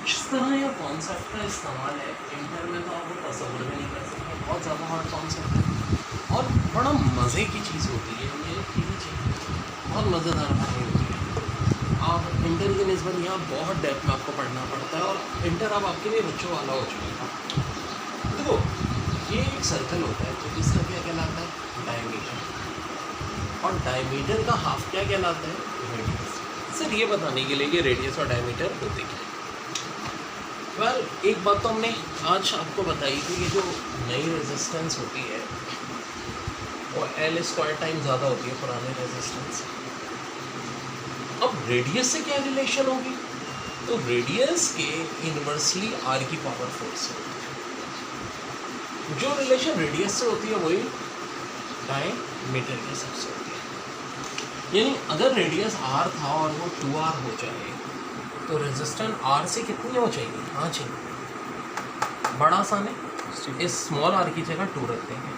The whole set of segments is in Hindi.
जिस तरह यह कॉन्सेप्ट का इस्तेमाल है इंटर में तो आपको तस्वुर भी नहीं कर सकते, बहुत ज़्यादा हार्ड कॉन्सेप्ट है और बड़ा मज़े की चीज़ होती है ये चीज़, बहुत मज़ेदार पढ़ाई होती है। आप इंटर की निस्बत यहाँ बहुत डेप्थ में आपको पढ़ना पड़ता है और इंटर अब आपके लिए बच्चों वाला हो चुका है। देखो ये एक सर्कल होता है तो इसका क्या कहलाता है, डायमीटर, और डायमीटर का हाफ क्या कहलाता है, रेडियस। सर ये बताने के लिए कि रेडियस और डायमीटर होते क्या है। वेल एक बात तो हमने आज आपको बताई थी कि जो नई रेजिस्टेंस होती है वो एल स्क्वायर टाइम ज़्यादा होती है पुराने रेजिस्टेंस से। अब रेडियस से क्या रिलेशन होगी, तो रेडियस के इनवर्सली आर की पावर 4 से होती है। जो रिलेशन रेडियस से होती है वही डायमीटर के सबसे होती है। यानी अगर रेडियस आर था और वो 2r हो जाए तो रेजिस्टेंस आर से कितनी हो चाहिए, हाँ चाहिए बड़ा सा ने इस स्मॉल आर की जगह 2 रख देंगे,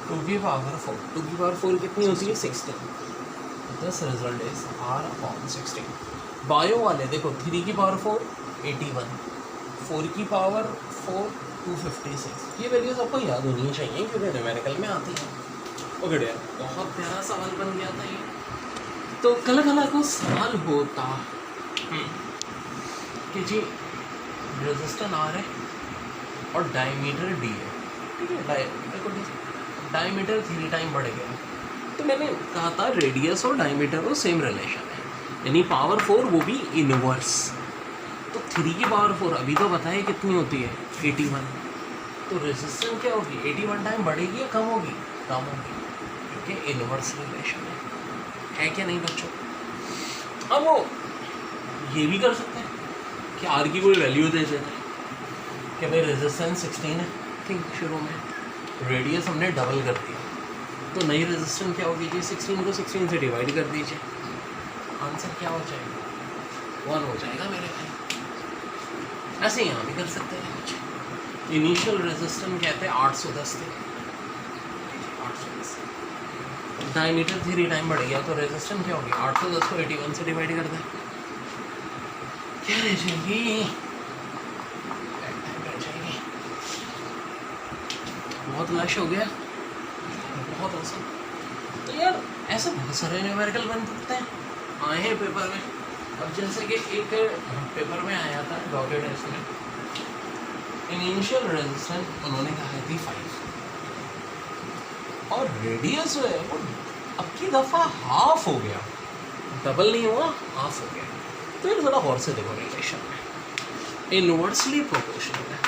2 की पावर 4, 2 की पावर 4 कितनी होती है 16। This result is R upon 16। Bio वाले देखो 3 की पावर 4 81, 4 की पावर 4 256। ये वैल्यूज आपको याद होनी चाहिए क्योंकि न्यूमेरिकल में आती है। ओके यार बहुत प्यारा सवाल बन गया था ये। तो कल को सवाल होता कि जी रेजिस्टेंस आर है और डायमीटर डी है, ठीक है, डायमीटर 3 टाइम बढ़ गया तो मैंने कहा था रेडियस और डायमीटर वो सेम रिलेशन है, यानी पावर 4 वो भी इनवर्स। तो 3 की पावर 4 अभी तो पता है कितनी होती है 81, तो रेजिस्टेंस क्या होगी 81 टाइम बढ़ेगी या कम होगी, कम होगी क्योंकि इनवर्स रिलेशन है क्या नहीं बच्चों। अब वो ये भी कर सकते हैं कि आर की कोई वैल्यू दे देते हैं कि भाई रेजिस्टेंस 16 है, ठीक, शुरू में रेडियस हमने डबल कर दिया तो नई रेजिस्टेंस क्या होगी जी 16 को 16 से डिवाइड कर दीजिए, आंसर क्या हो जाएगा 1 हो जाएगा मेरे भाई। ऐसे यहाँ भी कर सकते हैं कुछ। इनिशियल रेजिस्टेंस कहते हैं 810 थे, 810 डायमीटर 3 टाइम बढ़ गया तो रेजिस्टेंस क्या होगी 810 को 81 से डिवाइड कर दें, क्या रह जाएगी, बहुत लश हो गया, बहुत आसान। तो यार ऐसे बहुत सारे न्यूमेरिकल बन सकते हैं, आए हैं पेपर में। अब जैसे कि एक पेपर में आया था डॉटेड इसमें इनिशियल रेजिस्टेंस उन्होंने कहा थी 5 और रेडियस जो है वो अब की दफ़ा हाफ हो गया, डबल नहीं हुआ हाफ हो गया। तो ये थोड़ा और से देखो रिलेशन में इनवर्सली प्रोपोर्शनल है।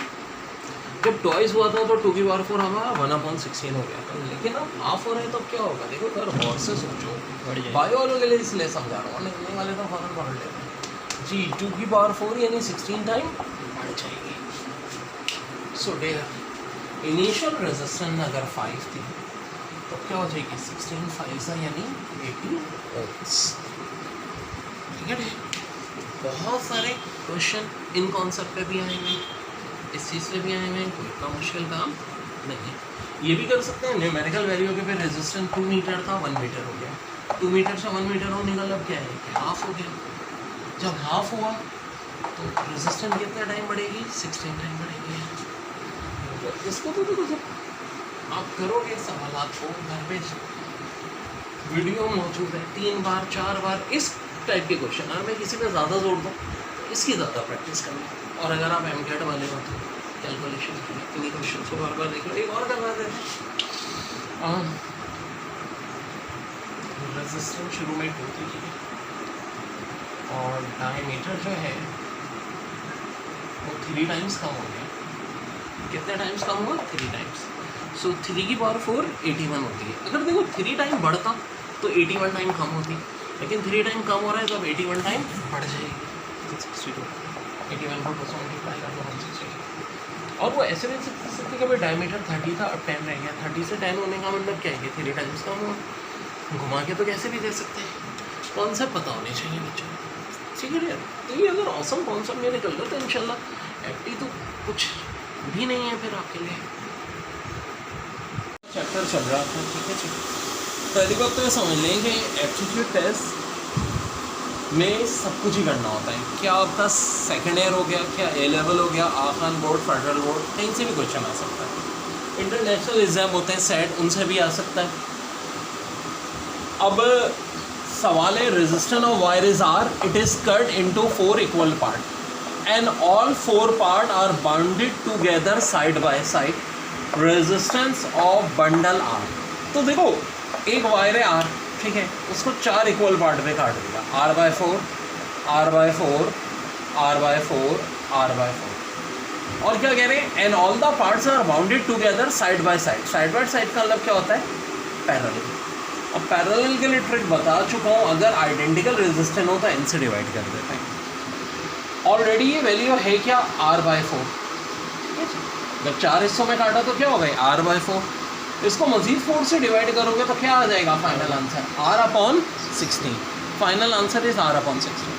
जब टॉयज हुआ था तो 2 की पावर 4 हमारा 1/16 हो गया था, लेकिन अब हाफ हो रहे हैं तो क्या होगा देखो थोड़ा और से सोचो। बायो वालों के लिए इसलिए समझा रहा हूँ, लिखने वाले तो फॉरन पढ़ लेते हैं जी। 2 की पावर 4 यानी 16 टाइम बढ़ जाएगी। सो डेयर इनिशियल रेजिस्टेंस अगर 5 थी तो क्या हो जाएगी 16 5 यानी 80 ओम्स, ठीक है। बहुत सारे क्वेश्चन इन कॉन्सेप्ट पे भी आएंगे, इस चीज़ पे भी आएंगे, कोई इतना मुश्किल काम नहीं। ये भी कर सकते हैं न्यूमेरिकल वैल्यू के पे रेजिस्टेंस 2 मीटर था 1 मीटर हो गया, 2 मीटर से 1 मीटर हो निकल, अब क्या है कि हाफ हो गया। जब हाफ हुआ तो रेजिस्टेंस कितना टाइम बढ़ेगी 16 टाइम बढ़ेगी। तो इसको तो देखो जब आप करोगे सवाल को घर पे वीडियो मौजूद है 3 बार 4 बार इस टाइप के क्वेश्चन। अगर मैं किसी पे ज़्यादा जोड़ दूँ तो इसकी ज़्यादा प्रैक्टिस करना, और अगर आप एमकेट वाले हो तो कैलकुलेशन के लिए इन्हीं क्वेश्चन को बार बार देख लो। एक और करवा देते हैं, रेजिस्टेंस शुरू में 2 थी और डायमीटर जो है वो 3 टाइम्स कम हो गया। कितने टाइम्स कम हुआ 3 टाइम्स। सो 3 की पावर 4 81 होती है। अगर देखो 3 टाइम बढ़ता तो 81 टाइम कम होती, लेकिन 3 टाइम कम हो रहा है तो अब 81 टाइम बढ़ जाएगी 62, 81 को 2 मल्टीप्लाई कर दो 160। और वो ऐसे भी सकते कि भाई डायमीटर 30 था अब 10 रह गया, 30 से 10 होने का मतलब क्या है कि 3 टाइम्स कम हुआ। घुमा के तो कैसे भी दे सकते हैं, कॉन्सेप्ट पता होने चाहिए बच्चों को, ठीक है यार। तो ये अगर औसम कॉन्सेप्ट में निकल रहा तो इंशाल्लाह एफटी तो कुछ भी नहीं है फिर आपके लिए। चैप्टर चल रहा था, ठीक है। पहली बात तो ये समझ लें कि एप्टीट्यूड टेस्ट में सब कुछ ही करना होता है। क्या आपका सेकेंड ईयर हो गया, क्या ए लेवल हो गया, आखान बोर्ड, फेडरल बोर्ड, कहीं से भी क्वेश्चन आ सकता है। इंटरनेशनल एग्ज़ाम होते हैं सेट, उनसे भी आ सकता है। अब सवाल है resistance of wire is R, it is cut into 4 equal part and all 4 part are bounded together side by side. Resistance of bundle R, तो देखो एक वायर है आर, ठीक है, उसको 4 इक्वल पार्ट में काट दिया, R/4, R/4, R/4, R/4, और क्या कह रहे हैं, and all the parts are bounded together side by side. Side by side का मतलब क्या होता है, पैरेलल। अब पैरेलल के लिए ट्रिक बता चुका हूँ, अगर आइडेंटिकल रेजिस्टेंस हो तो n से डिवाइड कर देते हैं। ऑलरेडी ये वैल्यू है क्या, R/4, जब 4 हिस्सों में काटा तो क्या हो गई, R/4। इसको मजीद 4 से डिवाइड करोगे तो क्या आ जाएगा final answer, R/16। Final answer is R/16।